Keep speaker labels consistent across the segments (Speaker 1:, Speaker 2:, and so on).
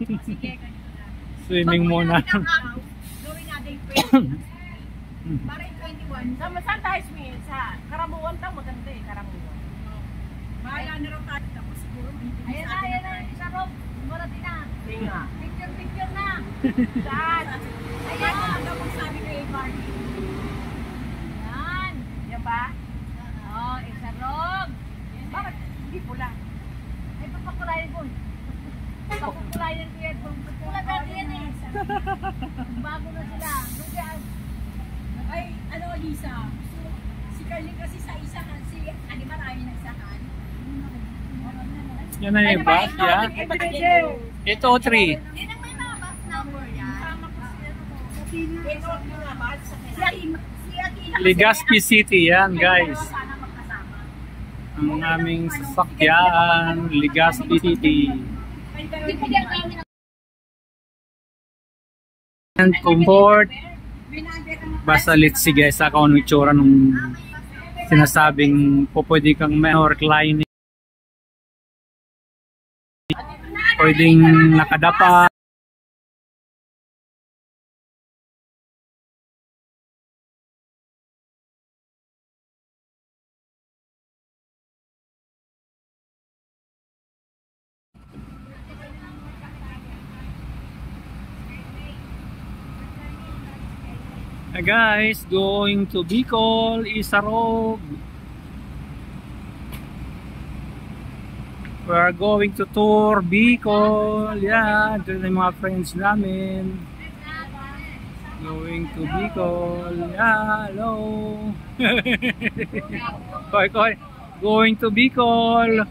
Speaker 1: Sige,
Speaker 2: Swimming muna.
Speaker 1: gawin natin 20. Para yung 21.
Speaker 3: Saan tayo, Smith? Sa Karamuan tayo, maganda eh, Karamuan.
Speaker 1: Bahala na raw tayo. Tapos siguro.
Speaker 3: Ayan na, isa Rob. Marating na. Sige nga. Picture na. Saan?
Speaker 1: Ayan na. Hanggang kung sabi ko yung party.
Speaker 3: Yan. Yan ba? Oo, isa Rob.
Speaker 1: Bakit? Hindi pula.
Speaker 3: Ay, papakulayan ko. Papakulayan ko yan. Pula dati yan eh. Bago na sila.
Speaker 1: Ay, ano Lisa? Si Carly kasi sa isa si ano marami nagsahan.
Speaker 2: Yan na yung bus, yeah. Ito 3.
Speaker 1: Hindi nang may mga bus number yan. Sama ko si Atina.
Speaker 2: Legazpi City, yan guys.
Speaker 1: Sana magkasama.
Speaker 2: Ang aming sasakyan, Legazpi City.
Speaker 1: Hindi ko yan kami
Speaker 2: And comfort. Basta let's see guys, ako ang itsura nung sinasabing po pwede kang may reclining. Pwedeng nakadapa. Hi guys, going to Bicol, Isarog. We are going to tour Bicol. Yeah, ito na yung mga friends namin. Going to Bicol. Yeah, hello. Koy. Going to Bicol.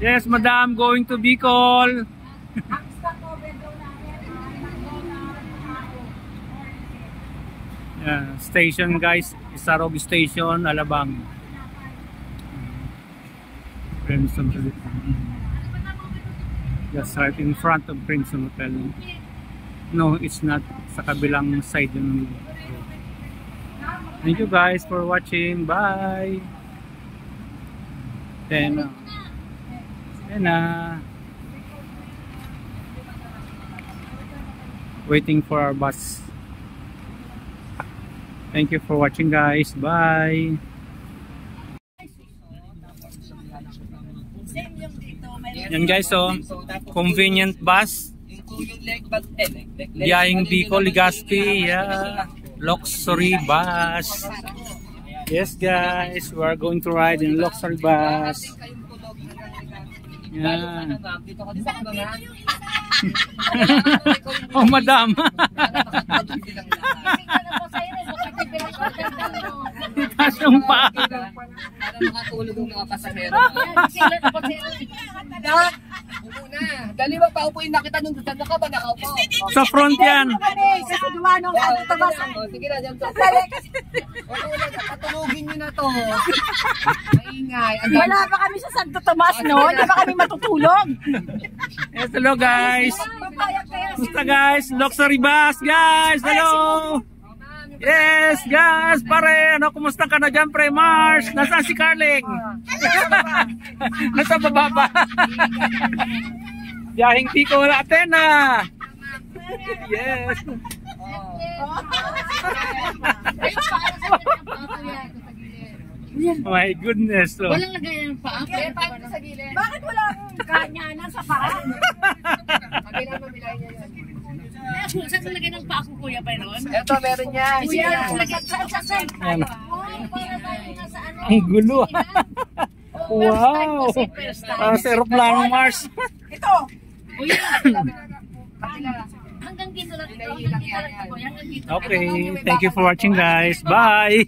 Speaker 2: Yes, madam, going to Bicol. Yeah, station guys, Isarog Station, Alabang. Crimson Hotel. Just right in front of Crimson Hotel. No, it's not. Sa kabilang side yung road. Thank you guys for watching. Bye. Then, waiting for our bus. Thank you for watching guys. Bye. Yan guys, so convenient bus. Biyahing Bicol, Legazpi, yeah. Luxury bus. Yes guys, we are going to ride in luxury bus. Yeah. Oh madam. Itaas yung paa.
Speaker 4: Para makatulog ang mga pasahero. Dali ba paupuin na kita nung saan ka ba nakaupo?
Speaker 2: Sa front yan.
Speaker 1: Sa duwanong tabas.
Speaker 4: Sige na, dyan. Patulugin nyo na to. Maingay.
Speaker 1: Wala pa kami sa Santo Tomas, no? Hindi pa kami matutulog.
Speaker 2: Yes, hello guys. Gusto guys, luxury bus guys. Hello. Yes, guys, pare, ano, kumusta ka na dyan, pre, Mars? Nasaan si Carling? Nasa baba ba? Biyahing Bicol, Athena. Yes. My goodness. So.
Speaker 3: Walang lagay ng paa.
Speaker 1: Bakit wala kanyanan sa paa?
Speaker 3: Saan lagay ng paa ko, Kuya Byron?
Speaker 4: Eto, meron yan.
Speaker 2: Ayan. Ang gulo. Wow. Parang sa aeroplano, Mars.
Speaker 1: Ito.
Speaker 3: Hanggang dito lang ito. Hanggang dito lang ito.
Speaker 2: Okay, thank you for watching guys. Bye.